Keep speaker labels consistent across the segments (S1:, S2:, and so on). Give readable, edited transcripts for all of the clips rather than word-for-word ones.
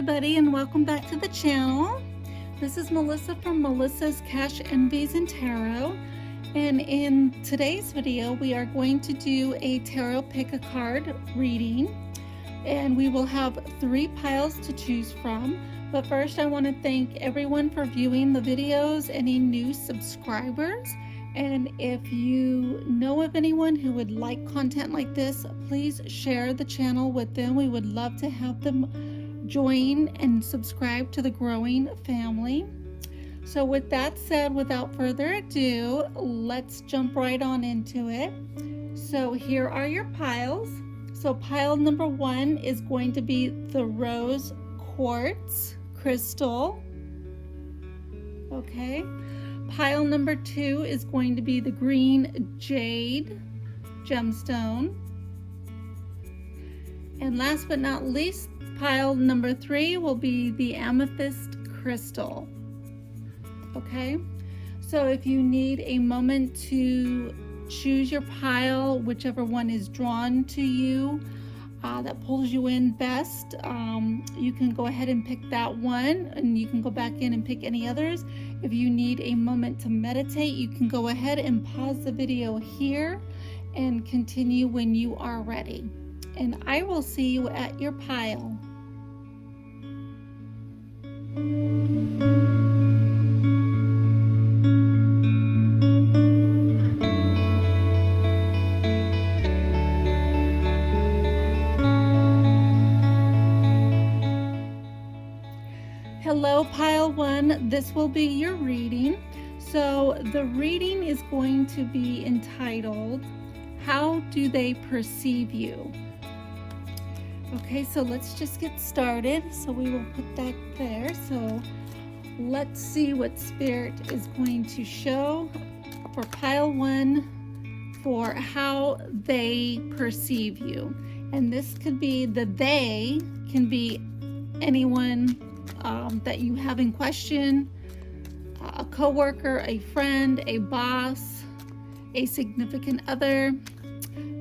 S1: everybody, and welcome back to the channel. This is Melissa from Melissa's Cash Envies and Tarot, and in today's video we are going to do a tarot pick a card reading, and we will have 3 piles to choose from. But first I want to thank everyone for viewing the videos, any new subscribers, and if you know of anyone who would like content like this, please share the channel with them. We would love to have them join and subscribe to the growing family. So with that said, without further ado, let's jump right on into it. So here are your piles. So pile number 1 is going to be the rose quartz crystal. Okay. Pile number 2 is going to be the green jade gemstone. And last but not least, pile number 3 will be the amethyst crystal. Okay, so if you need a moment to choose your pile, whichever one is drawn to you, that pulls you in best, you can go ahead and pick that one, and you can go back in and pick any others. If you need a moment to meditate, you can go ahead and pause the video here and continue when you are ready. And I will see you at your pile. Hello, pile 1. This will be your reading. So the reading is going to be entitled, How Do They Perceive You? Okay, so let's just get started. So we will put that there. So let's see what Spirit is going to show for pile 1 for how they perceive you. And this could be, the they can be anyone that you have in question, a coworker, a friend, a boss, a significant other,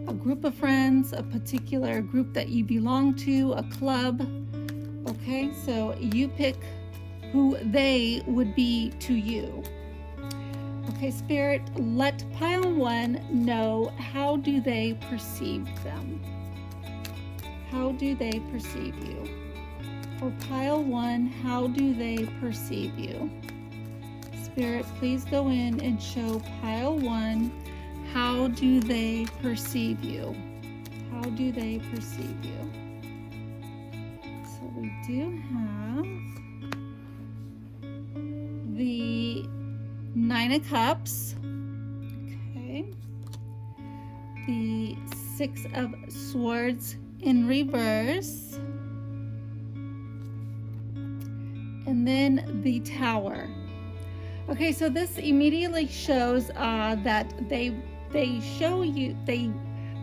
S1: a group of friends, a particular group that you belong to, a club. Okay, so you pick who they would be to you. Okay, Spirit, let pile 1 know, how do they perceive them? How do they perceive you? For pile 1, how do they perceive you? Spirit, please go in and show pile 1, how do they perceive you? How do they perceive you? So we do have the 9 of Cups, okay, the 6 of Swords in reverse, and then the Tower. Okay, so this immediately shows that they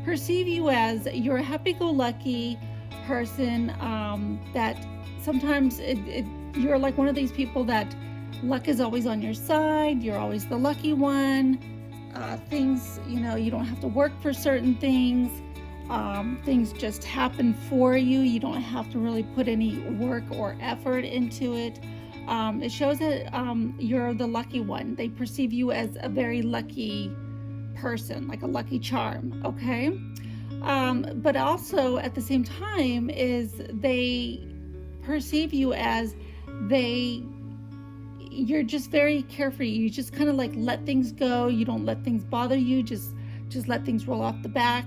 S1: perceive you as you're a happy-go-lucky person, that sometimes you're like one of these people that luck is always on your side. You're always the lucky one. Things, you don't have to work for certain things. Things just happen for you. You don't have to really put any work or effort into it. It shows that you're the lucky one. They perceive you as a very lucky person, like a lucky charm, okay? But also at the same time is they perceive you as you're just very carefree. You just kind of like let things go. You don't let things bother you. Just let things roll off the back.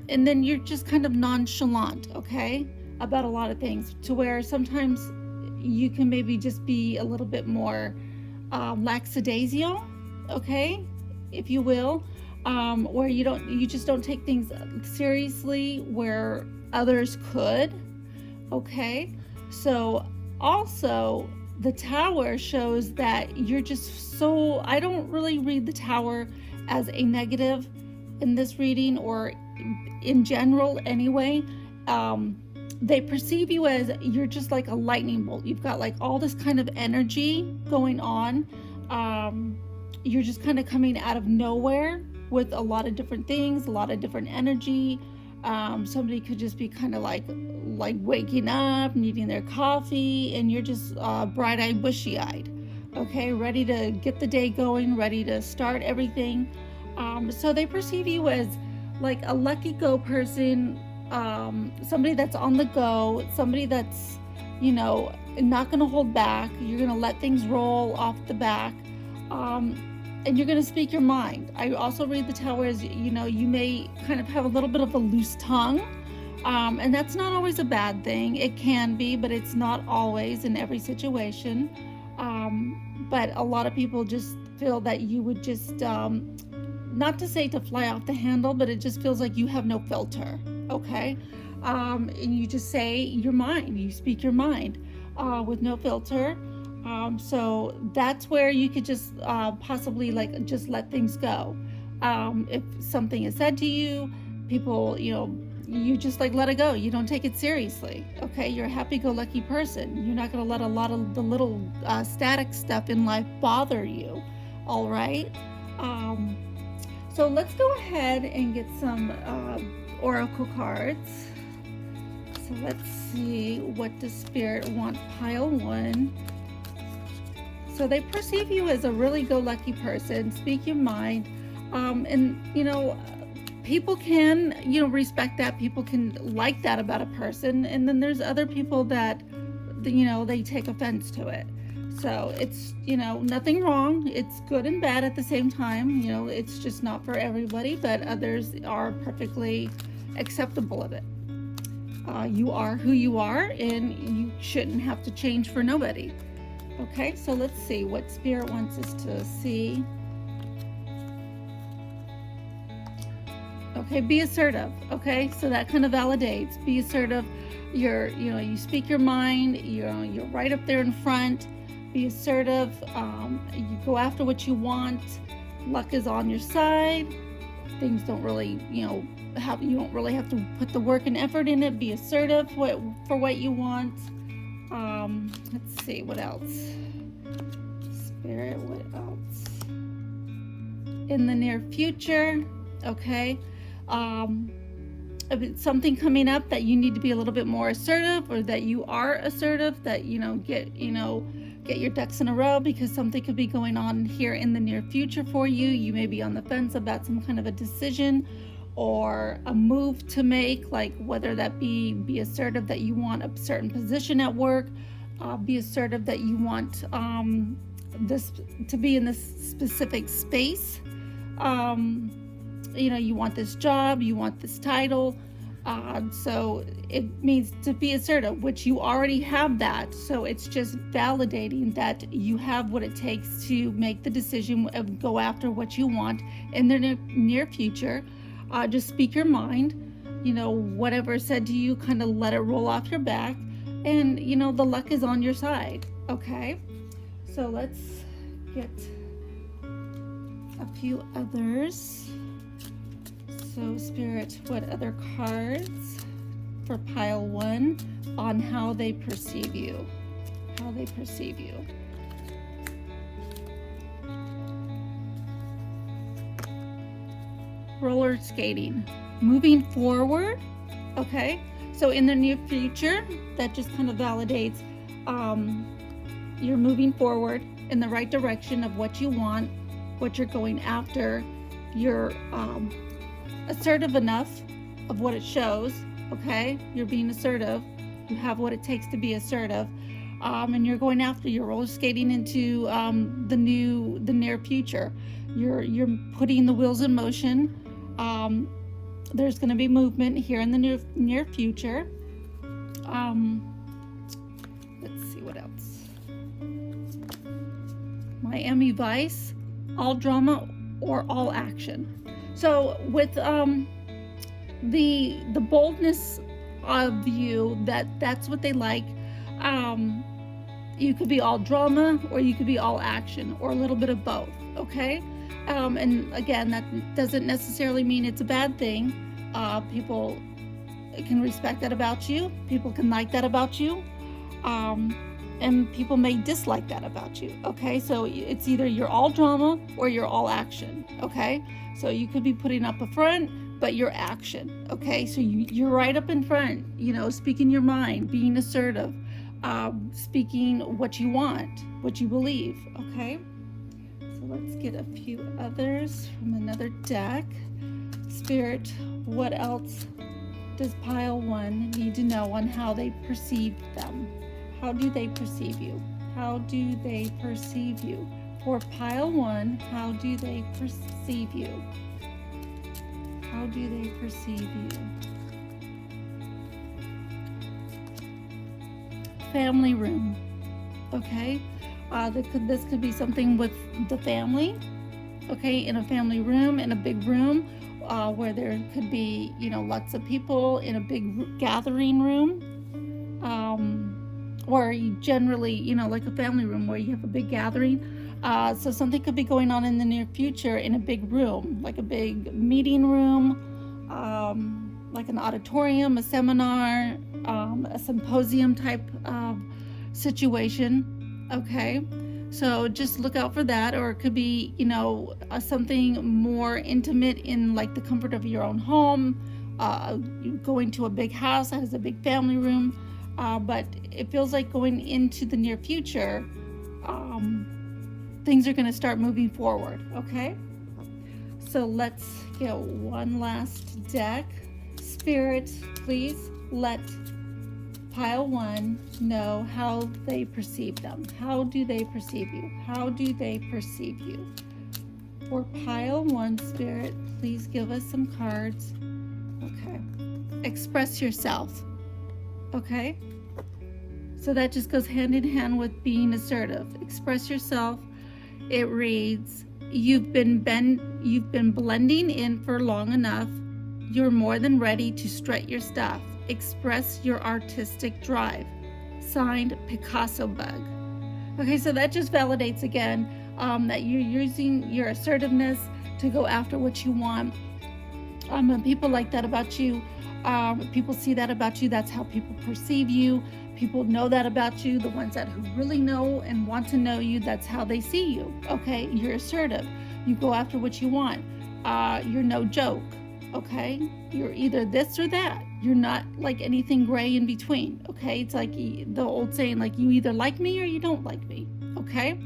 S1: And then you're just kind of nonchalant, okay, about a lot of things, to where sometimes you can maybe just be a little bit more lackadaisical, okay, if you will, where you just don't take things seriously where others could, okay. So also the Tower shows that you're just so, I don't really read the Tower as a negative in this reading, or in general anyway. They perceive you as you're just like a lightning bolt. You've got like all this kind of energy going on. You're just kind of coming out of nowhere with a lot of different things, a lot of different energy. Somebody could just be kind of like waking up, needing their coffee, and you're just bright-eyed, bushy-eyed, okay, ready to get the day going, ready to start everything. So they perceive you as like a lucky go person, somebody that's on the go, somebody that's, not going to hold back. You're going to let things roll off the back, and you're going to speak your mind. I also read the Tower as, you may kind of have a little bit of a loose tongue, and that's not always a bad thing. It can be, but it's not always in every situation. But a lot of people just feel that you would just, not to say to fly off the handle, but it just feels like you have no filter, okay? And you just say your mind, you speak your mind with no filter. So that's where you could just possibly just let things go. If something is said to you, people, you just let it go. You don't take it seriously, okay? You're a happy-go-lucky person. You're not going to let a lot of the little static stuff in life bother you, all right? So let's go ahead and get some oracle cards. So let's see, what does Spirit want? Pile 1. So they perceive you as a really go-lucky person. Speak your mind. And, people can, respect that. People can like that about a person. And then there's other people that, they take offense to it. So it's, nothing wrong. It's good and bad at the same time. It's just not for everybody, but others are perfectly acceptable of it. You are who you are, and you shouldn't have to change for nobody. Okay, so let's see what Spirit wants us to see. Okay, be assertive. Okay, so that kind of validates. Be assertive. You speak your mind. You're right up there in front. Be assertive. You go after what you want. Luck is on your side. Things don't really, you don't really have to put the work and effort in it. Be assertive for what you want. Let's see, what else? Spirit, what else? In the near future, okay? If it's something coming up that you need to be a little bit more assertive, or that you are assertive, that, get your ducks in a row, because something could be going on here in the near future for you. You may be on the fence about some kind of a decision or a move to make, like whether that be assertive that you want a certain position at work, be assertive that you want this to be in this specific space. You want this job, you want this title. So it means to be assertive, which you already have that. So it's just validating that you have what it takes to make the decision of go after what you want in the near future. Just speak your mind. Whatever is said to you, kind of let it roll off your back. And, the luck is on your side. Okay? So let's get a few others. So Spirit, what other cards for pile 1 on how they perceive you? How they perceive you. Roller skating, moving forward. Okay, so in the near future, that just kind of validates you're moving forward in the right direction of what you want, what you're going after. You're assertive enough of what it shows. Okay, you're being assertive. You have what it takes to be assertive, and you're going after. You're roller skating into the near future. You're putting the wheels in motion. There's going to be movement here in the near future. Let's see what else. Miami Vice, all drama or all action. So with the boldness of you, that's what they like. You could be all drama, or you could be all action, or a little bit of both. Okay. And again, that doesn't necessarily mean it's a bad thing. People can respect that about you. People can like that about you. And people may dislike that about you. Okay, so it's either you're all drama or you're all action. Okay, so you could be putting up a front, but your action. Okay, so you're right up in front, speaking your mind, being assertive, speaking what you want, what you believe. Okay, so let's get a few others from another deck. Spirit, what else does pile 1 need to know on how they perceive them? How do they perceive you? How do they perceive you? For pile 1, how do they perceive you? How do they perceive you? Family room. Okay, this could be something with the family. Okay, in a family room, in a big room, where there could be, lots of people in a big gathering room, or you generally, like a family room where you have a big gathering. So something could be going on in the near future in a big room, like a big meeting room, like an auditorium, a seminar, a symposium type of situation. Okay, so just look out for that. Or it could be, something more intimate in like the comfort of your own home, going to a big house that has a big family room, but it feels like going into the near future, things are going to start moving forward. Okay, so let's get one last deck. Spirit, please let pile 1 know how they perceive them. How do they perceive you? How do they perceive you? For pile 1, Spirit, please give us some cards. Okay, express yourself. Okay, so that just goes hand in hand with being assertive. Express yourself. It reads, you've been blending in for long enough. You're more than ready to strut your stuff. Express your artistic drive. Signed, Picasso Bug. Okay, so that just validates again that you're using your assertiveness to go after what you want. When people like that about you, people see that about you, that's how people perceive you. People know that about you. The ones who really know and want to know you, that's how they see you. Okay, you're assertive. You go after what you want. You're no joke. Okay, you're either this or that. You're not like anything gray in between. Okay, it's like the old saying, like, you either like me or you don't like me. Okay,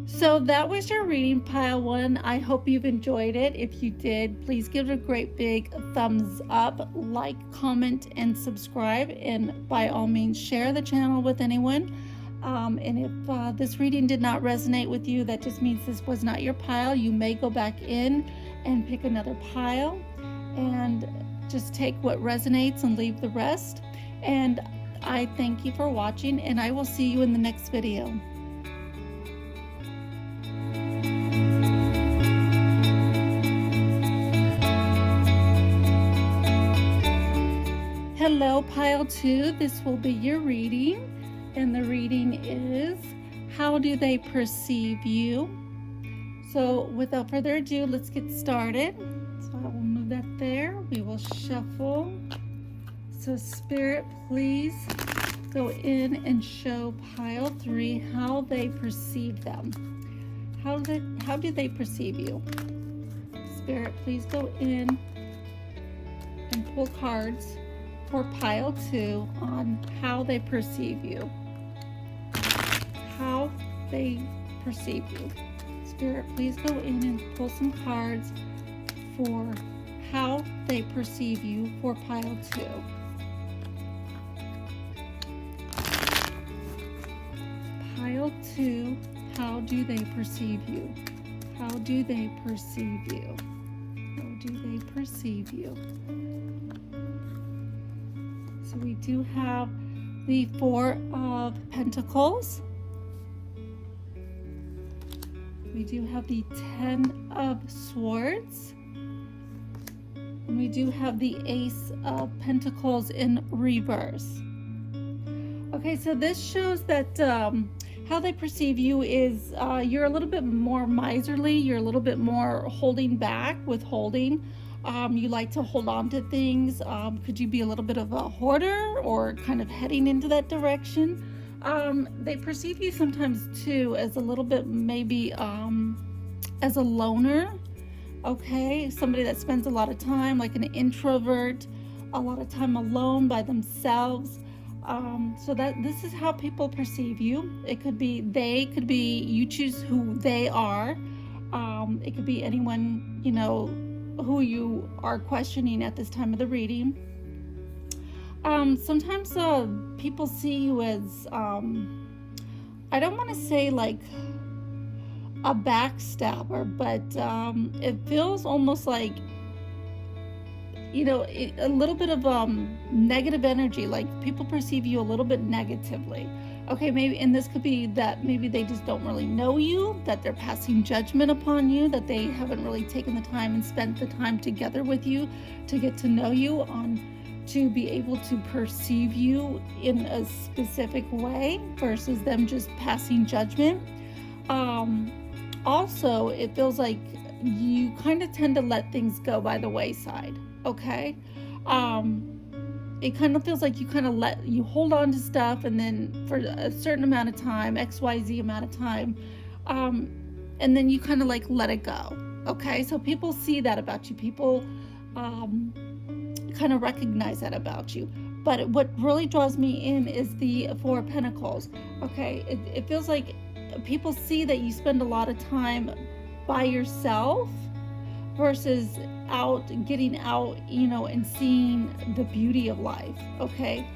S1: so that was your reading, pile 1. I hope you've enjoyed it. If you did, please give it a great big thumbs up, like, comment, and subscribe, and by all means share the channel with anyone. And if this reading did not resonate with you, that just means this was not your pile. You may go back in and pick another pile and just take what resonates and leave the rest. And I thank you for watching, and I will see you in the next video. Hello, pile 2. This will be your reading, and the reading is, how do they perceive you? So without further ado, let's get started. So I will move that there. We will shuffle. So Spirit, please go in and show pile 3 how they perceive them. How do they perceive you? Spirit, please go in and pull cards for pile 2 on how they perceive you. How they perceive you. Spirit, please go in and pull some cards for how they perceive you for pile 2. Pile 2, how do they perceive you? How do they perceive you? How do they perceive you? So we do have the 4 of Pentacles. We do have the 10 of Swords. And we do have the Ace of Pentacles in reverse. Okay, so this shows that how they perceive you is you're a little bit more miserly. You're a little bit more holding back, withholding. You like to hold on to things. Could you be a little bit of a hoarder or kind of heading into that direction? They perceive you sometimes too as a little bit maybe as a loner. Okay, somebody that spends a lot of time, like an introvert, a lot of time alone by themselves. So that this is how people perceive you. It could be they, could be you choose who they are. It could be anyone, you know, who you are questioning at this time of the reading. Sometimes people see you as, I don't want to say like a backstabber, but it feels almost like, you know, a little bit of negative energy, like people perceive you a little bit negatively. Okay, maybe, and this could be that maybe they just don't really know you, that they're passing judgment upon you, that they haven't really taken the time and spent the time together with you to get to know you, to be able to perceive you in a specific way versus them just passing judgment. Also, it feels like you kind of tend to let things go by the wayside. Okay, it kind of feels like you hold on to stuff, and then for a certain amount of time, XYZ amount of time, and then you kind of like let it go. Okay, so people see that about you. People kind of recognize that about you. But what really draws me in is the Four of Pentacles. Okay, it feels like people see that you spend a lot of time by yourself versus getting out, you know, and seeing the beauty of life. Okay,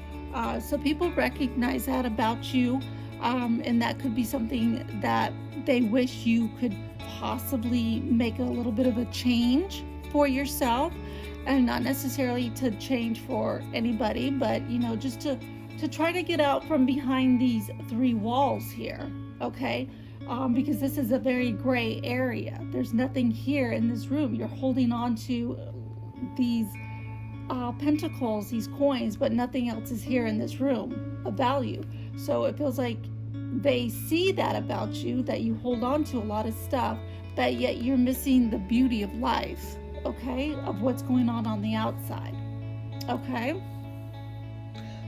S1: so people recognize that about you, and that could be something that they wish you could possibly make a little bit of a change for yourself, and not necessarily to change for anybody, but you know, just to try to get out from behind these three walls here. Okay, because this is a very gray area. There's nothing here in this room. You're holding on to these pentacles, these coins, but nothing else is here in this room of value. So it feels like they see that about you, that you hold on to a lot of stuff, but yet you're missing the beauty of life, okay, of what's going on the outside. Okay,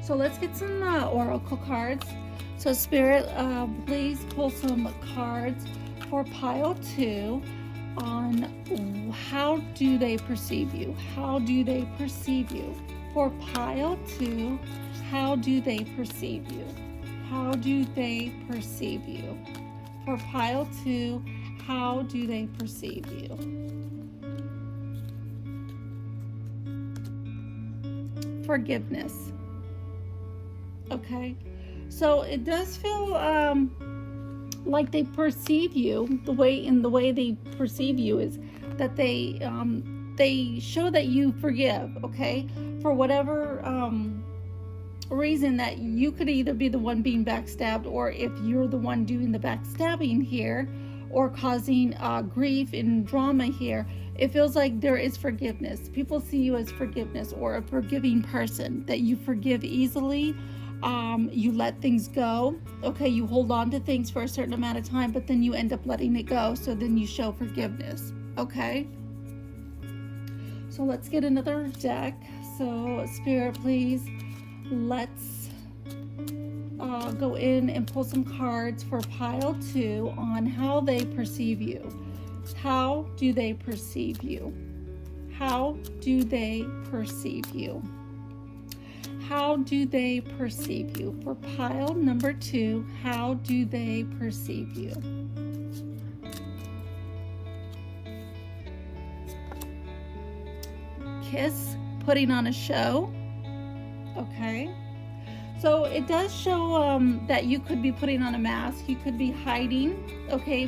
S1: so let's get some oracle cards. So Spirit, please pull some cards for pile 2 on how do they perceive you? How do they perceive you? For pile 2, how do they perceive you? How do they perceive you? For pile 2, how do they perceive you? Forgiveness. Okay. So it does feel like they perceive you, the way they perceive you is that they show that you forgive, okay, for whatever reason, that you could either be the one being backstabbed, or if you're the one doing the backstabbing here or causing grief and drama here, it feels like there is forgiveness. People see you as forgiveness, or a forgiving person, that you forgive easily. You let things go. Okay, you hold on to things for a certain amount of time, but then you end up letting it go. So then you show forgiveness. Okay. So let's get another deck. So Spirit, please, let's go in and pull some cards for pile 2 on how they perceive you. How do they perceive you? How do they perceive you? How do they perceive you? For pile number 2, how do they perceive you? Kiss, putting on a show. Okay. So it does show that you could be putting on a mask. You could be hiding, okay,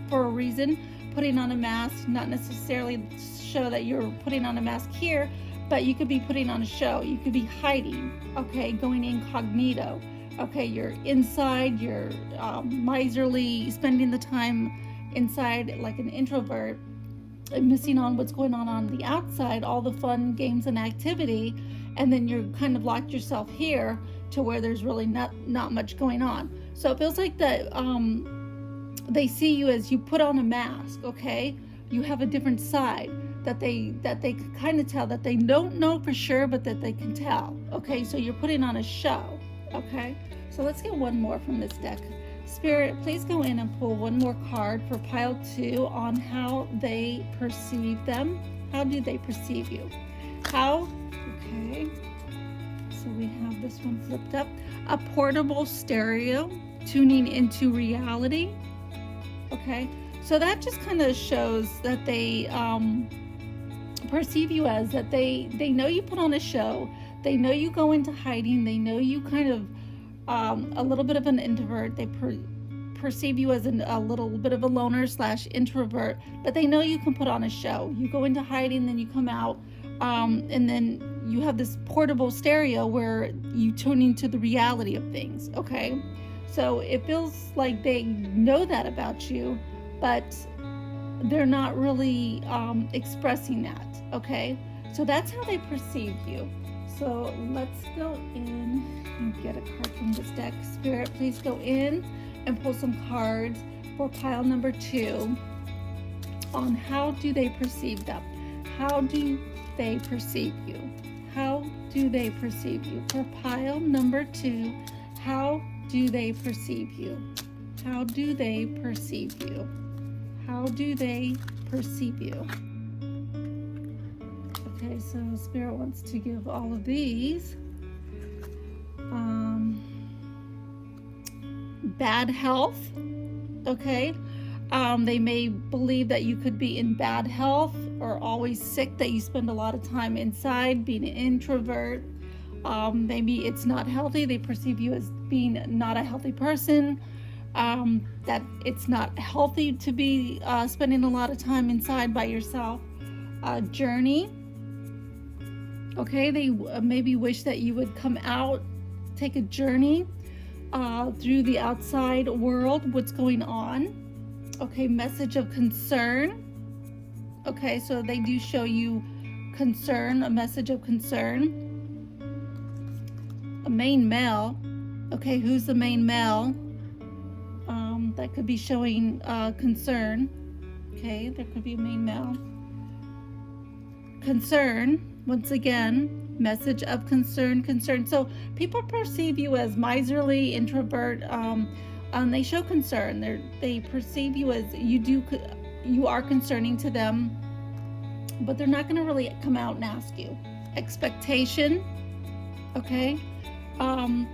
S1: for a reason, putting on a mask, not necessarily show that you're putting on a mask here, but you could be putting on a show. You could be hiding, okay, going incognito. Okay, you're inside, you're miserly, spending the time inside like an introvert, and missing on what's going on the outside, all the fun games and activity, and then you're kind of locked yourself here to where there's really not much going on. So it feels like that they see you as you put on a mask, okay? You have a different side that they can kind of tell, that they don't know for sure, but that they can tell. Okay, so you're putting on a show. Okay, so let's get one more from this deck. Spirit, please go in and pull one more card for pile 2 on how they perceive them. How do they perceive you? How? Okay. So we have this one flipped up. A portable stereo, tuning into reality. Okay. So that just kind of shows that they perceive you as that they know you put on a show. They know you go into hiding. They know you kind of a little bit of an introvert. They perceive you as a little bit of a loner / introvert, but they know you can put on a show. You go into hiding, then you come out, and then you have this portable stereo where you tune into the reality of things. Okay, so it feels like they know that about you, but they're not really expressing that. Okay, so that's how they perceive you. So let's go in and get a card from this deck. Spirit, please go in and pull some cards for pile number 2 on how do they perceive them. How do they perceive you? How do they perceive you? For pile number 2, how do they perceive you? How do they perceive you? How do they perceive you? Okay, so Spirit wants to give all of these. Bad health. Okay. They may believe that you could be in bad health or always sick, that you spend a lot of time inside, being an introvert. Maybe it's not healthy. They perceive you as being not a healthy person. That it's not healthy to be spending a lot of time inside by yourself. Journey. Okay, they maybe wish that you would come out, take a journey through the outside world, what's going on. Okay, message of concern. Okay, so they do show you concern, a message of concern. A main male. Okay, who's the main male? That could be showing concern. Okay, there could be a main male. Concern, once again, message of concern. So people perceive you as miserly, introvert. They show concern. They perceive you as you are concerning to them, but they're not going to really come out and ask you. Expectation. Okay.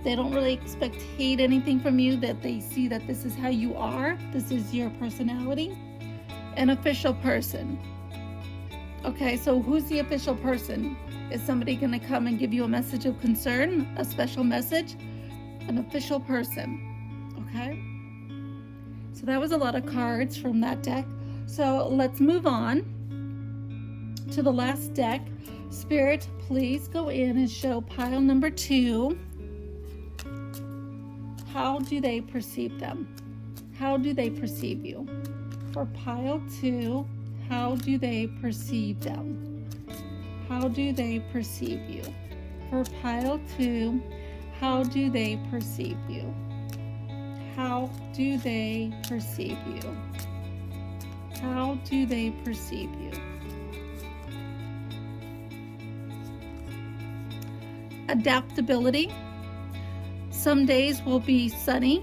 S1: They don't really hate anything from you, that they see that this is how you are. This is your personality. An official person. Okay, so who's the official person? Is somebody going to come and give you a message of concern, a special message? An official person. Okay? So that was a lot of cards from that deck. So let's move on to the last deck. Spirit, please go in and show pile number 2. How do they perceive them? How do they perceive you? For pile 2, how do they perceive them? How do they perceive you? For pile 2, how do they perceive you? How do they perceive you? How do they perceive you? Adaptability. Some days will be sunny,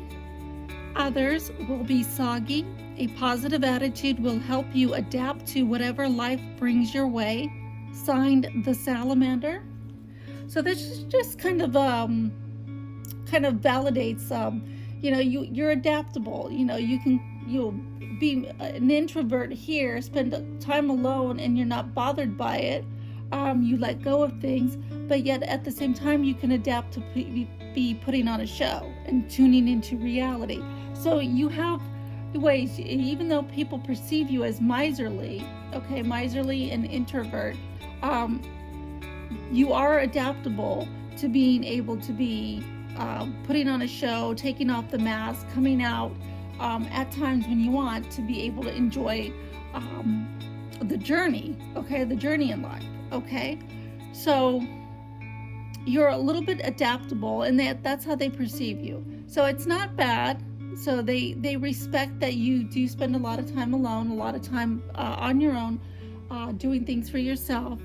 S1: others will be soggy. A positive attitude will help you adapt to whatever life brings your way. Signed, the Salamander. So this is just kind of validates you're adaptable. You'll be an introvert here, spend time alone, and you're not bothered by it. You let go of things, but yet at the same time you can adapt to be putting on a show and tuning into reality. So you have ways, even though people perceive you as miserly and introvert, you are adaptable to being able to be putting on a show, taking off the mask, coming out at times when you want to be able to enjoy the journey, the journey in life, So you're a little bit adaptable, and that's how they perceive you. So it's not bad. So they respect that you do spend a lot of time alone, a lot of time on your own, doing things for yourself,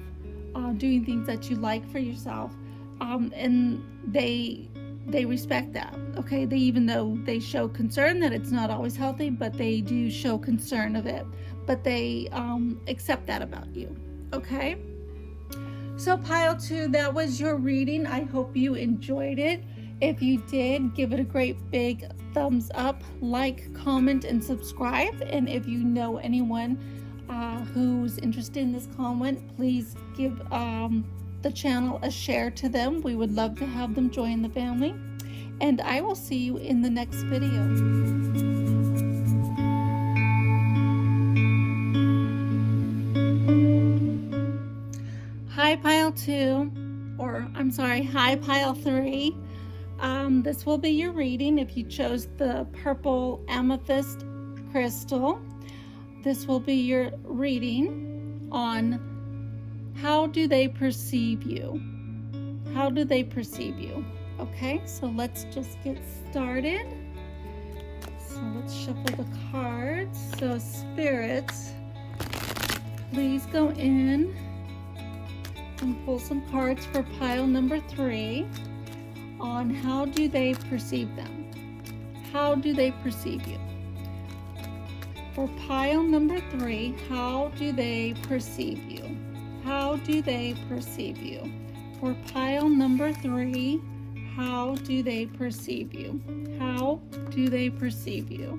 S1: doing things that you like for yourself, and they they respect that. Okay, they, even though they show concern that it's not always healthy, but they do show concern of it, but they accept that about you. Okay, so pile 2, that was your reading. I hope you enjoyed it. If you did, give it a great big thumbs up, like, comment, and subscribe. And if you know anyone who's interested in this comment, please give the channel a share to them. We would love to have them join the family. And I will see you in the next video. Hi pile 2, or I'm sorry, hi pile 3. This will be your reading if you chose the purple amethyst crystal. This will be your reading on how do they perceive you? How do they perceive you? Okay, so let's just get started. So let's shuffle the cards. So spirits, please go in and pull some cards for pile number 3 on how do they perceive them. How do they perceive you? For pile number 3, how do they perceive you? How do they perceive you? For pile number 3, how do they perceive you? How do they perceive you?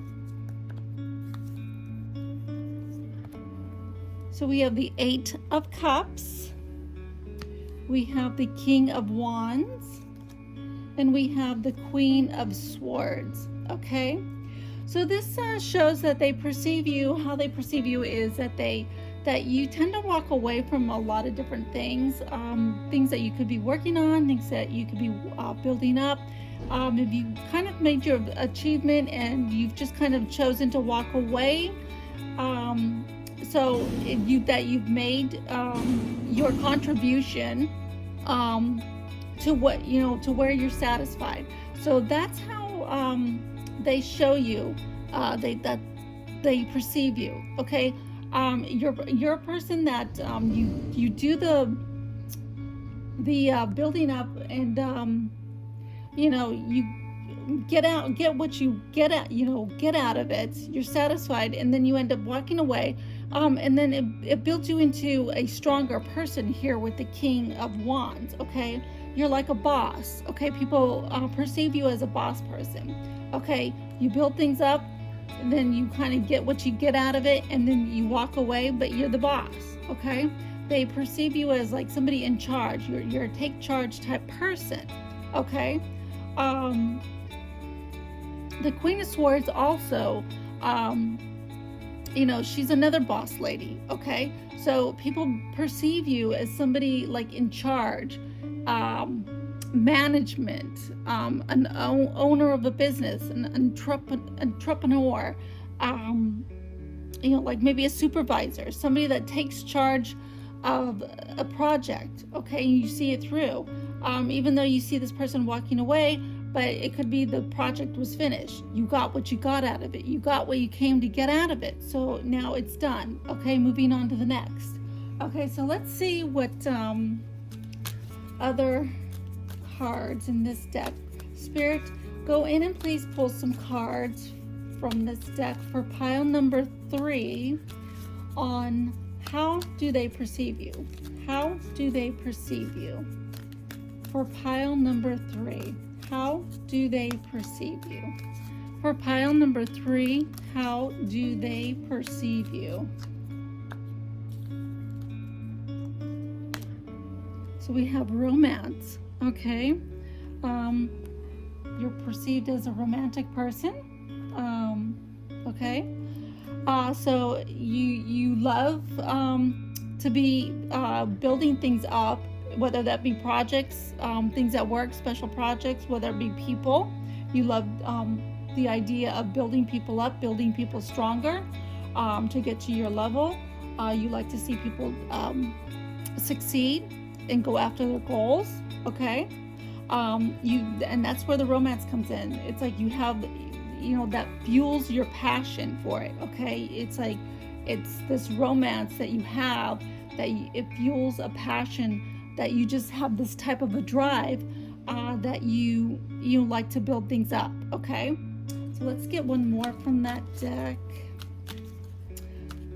S1: So we have the 8 of Cups, we have the King of Wands, and we have the Queen of Swords. Okay, so this shows that they perceive you. How they perceive you is that you tend to walk away from a lot of different things, things that you could be working on, things that you could be building up. If you kind of made your achievement and you've just kind of chosen to walk away, so you've made your contribution to what to where you're satisfied. So that's how they show you that they perceive you. Okay, you're a person that you do the building up, and you get what you get out of it. You're satisfied, and then you end up walking away, and then it builds you into a stronger person here with the King of Wands. Okay, you're like a boss. Okay, people perceive you as a boss person. Okay, you build things up, and then you kind of get what you get out of it, and then you walk away, but you're the boss. Okay, they perceive you as like somebody in charge. You're a take charge type person. Okay, the Queen of Swords also, she's another boss lady. Okay, so people perceive you as somebody like in charge, management, an owner of a business, an entrepreneur, like maybe a supervisor, somebody that takes charge of a project. Okay, and you see it through, even though you see this person walking away, but it could be the project was finished. You got what you got out of it. You got what you came to get out of it. So now it's done. Okay, moving on to the next. Okay, so let's see what other cards in this deck. Spirit, go in and please pull some cards from this deck for pile number 3 on how do they perceive you. How do they perceive you? For pile number 3, how do they perceive you? For pile number 3, how do they perceive you? So we have romance. Okay, you're perceived as a romantic person. Okay, so you love to be building things up, whether that be projects, things at work, special projects, whether it be people. You love the idea of building people up, building people stronger, to get to your level. You like to see people succeed and go after their goals. Okay, and that's where the romance comes in. It's like you have, that fuels your passion for it. Okay, it's like it's this romance that you have, that it fuels a passion, that you just have this type of a drive that you like to build things up. Okay, so let's get one more from that deck.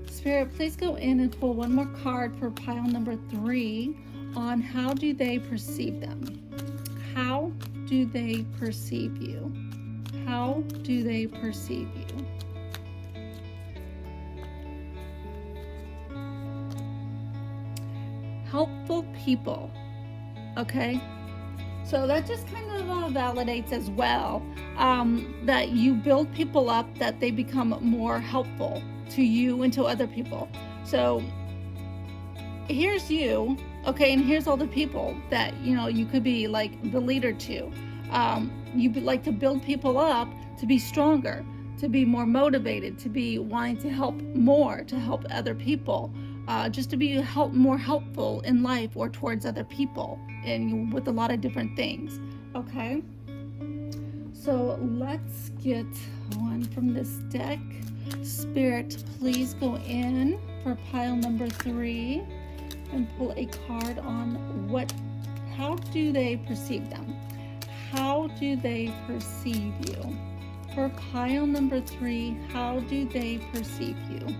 S1: Spirit, please go in and pull one more card for pile number 3 on how do they perceive them. How do they perceive you? How do they perceive you? Helpful people. Okay, so that just kind of validates as well that you build people up, that they become more helpful to you and to other people. So here's you, okay, and here's all the people that you could be like the leader to. You like to build people up to be stronger, to be more motivated, to be wanting to help more, to help other people, just to be more helpful in life or towards other people, and with a lot of different things. Okay, so let's get one from this deck. Spirit, please go in for pile number 3 and pull a card on how do they perceive them? How do they perceive you? For pile number 3, how do they perceive you?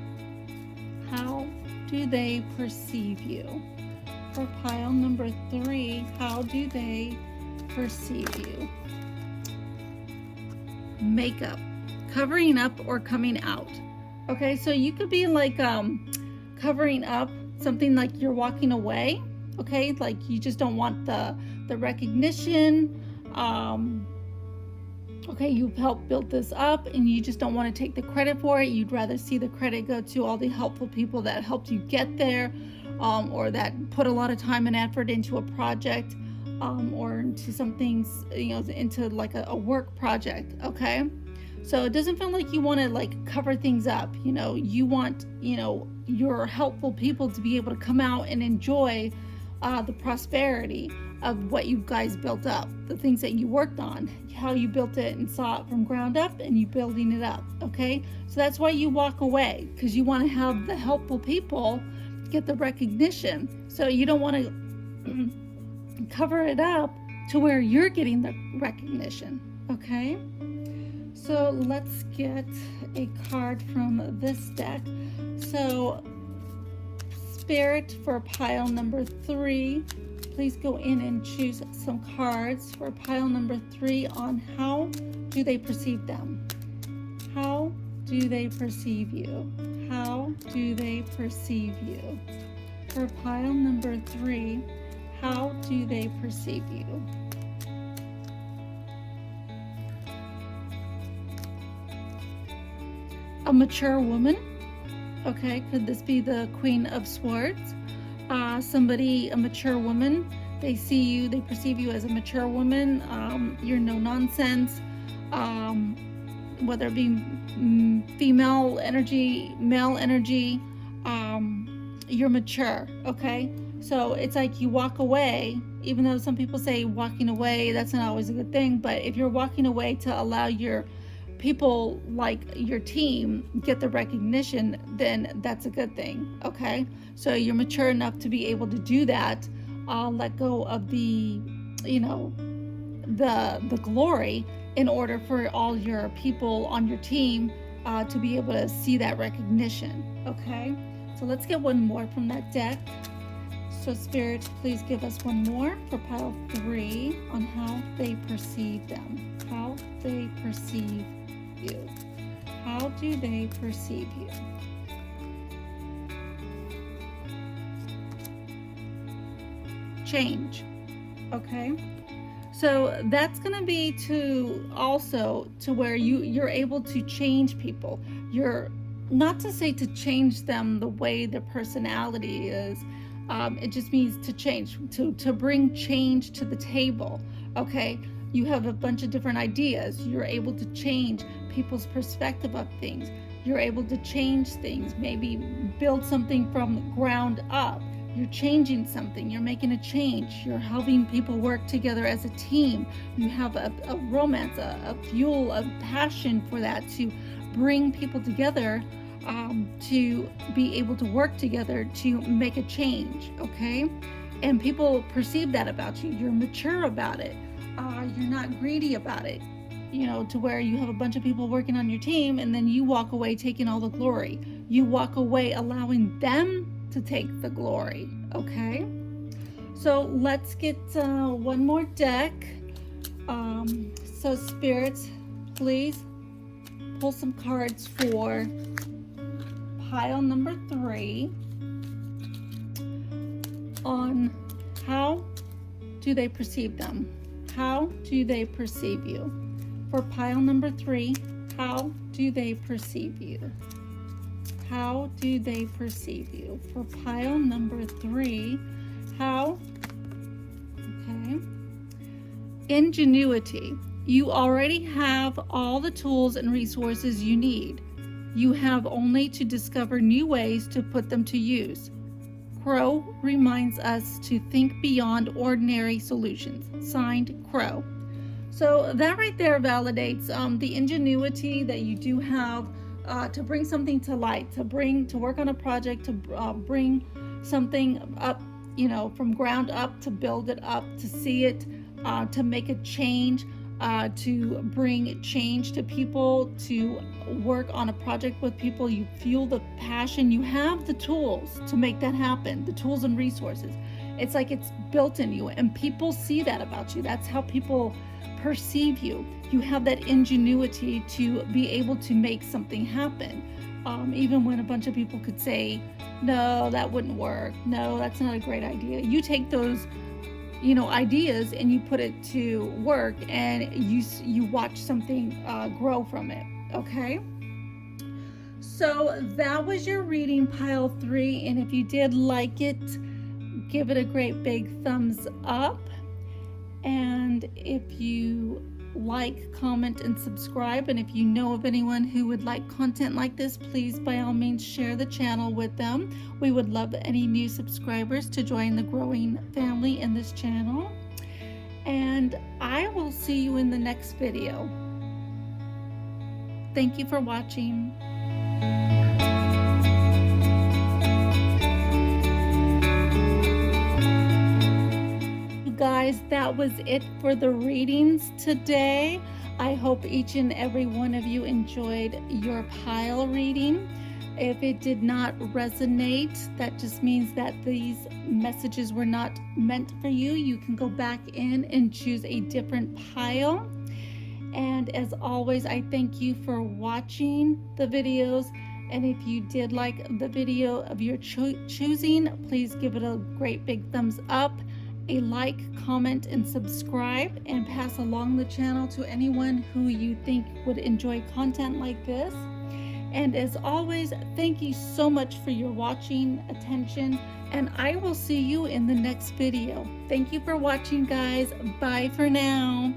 S1: How do they perceive you? For pile number 3, how do they perceive you? Makeup, covering up or coming out. Okay, so you could be like covering up something, like you're walking away. Okay, like you just don't want the recognition. Okay, you've helped build this up and you just don't want to take the credit for it. You'd rather see the credit go to all the helpful people that helped you get there, or that put a lot of time and effort into a project, or into some things, into like a work project. Okay, so it doesn't feel like you want to like cover things up. You want your helpful people to be able to come out and enjoy the prosperity of what you guys built up, the things that you worked on, how you built it and saw it from ground up, and you building it up. Okay, so that's why you walk away, because you want to have the helpful people get the recognition. So you don't want to cover it up to where you're getting the recognition. Okay, so let's get a card from this deck. So Spirit, for pile number 3, please go in and choose some cards for pile number 3 on how do they perceive them. How do they perceive you? How do they perceive you? For pile number 3, how do they perceive you? A mature woman. Okay, could this be the Queen of Swords? A mature woman. They see you, they perceive you as a mature woman. You're no nonsense. Whether it be female energy, male energy, you're mature. Okay, so it's like you walk away, even though some people say walking away, that's not always a good thing. But if you're walking away to allow your people, like your team, get the recognition, then that's a good thing. Okay, so you're mature enough to be able to do that. Let go of the glory, in order for all your people on your team to be able to see that recognition. Okay, so let's get one more from that deck. So Spirit, please give us one more for pile 3 on how they perceive them. How they perceive you. How do they perceive you? Change. Okay, so that's going to be to where you're able to change people. You're not to say to change them the way their personality is. It just means to change, to bring change to the table. Okay, you have a bunch of different ideas. You're able to change people's perspective of things. You're able to change things, maybe build something from the ground up. You're changing something, you're making a change, you're helping people work together as a team. You have a romance, a fuel, a passion for that, to bring people together, to be able to work together to make a change. Okay, and people perceive that about you. You're mature about it. you're not greedy about it, to where you have a bunch of people working on your team and then you walk away taking all the glory. You walk away allowing them to take the glory, okay? So let's get one more deck. So spirits, please pull some cards for pile number 3 on how do they perceive them? How do they perceive you? For pile number 3, how do they perceive you? How do they perceive you? For pile number 3, how? Okay. Ingenuity. You already have all the tools and resources you need. You have only to discover new ways to put them to use. Crow reminds us to think beyond ordinary solutions. Signed, Crow. So that right there validates the ingenuity that you do have to bring something to light, to work on a project, to bring something up, from ground up, to build it up, to see it, to make a change, to bring change to people, to work on a project with people. You feel the passion. You have the tools to make that happen, the tools and resources. It's like it's built in you, and people see that about you. That's how people perceive you. You have that ingenuity to be able to make something happen. Even when a bunch of people could say, no, that wouldn't work. No, that's not a great idea. You take those ideas and you put it to work, and you watch something grow from it. Okay, so that was your reading, pile 3, and if you did like it, give it a great big thumbs up, and if you like, comment, and subscribe, and if you know of anyone who would like content like this, please by all means share the channel with them. We would love any new subscribers to join the growing family in this channel, and I will see you in the next video. Thank you for watching. Guys, that was it for the readings today. I hope each and every one of you enjoyed your pile reading. If it did not resonate, that just means that these messages were not meant for you. You can go back in and choose a different pile. And as always, I thank you for watching the videos. And if you did like the video of your choosing, please give it a great big thumbs up, a like, comment, and subscribe, and pass along the channel to anyone who you think would enjoy content like this. And as always, thank you so much for your watching attention, and I will see you in the next video. Thank you for watching, guys. Bye for now.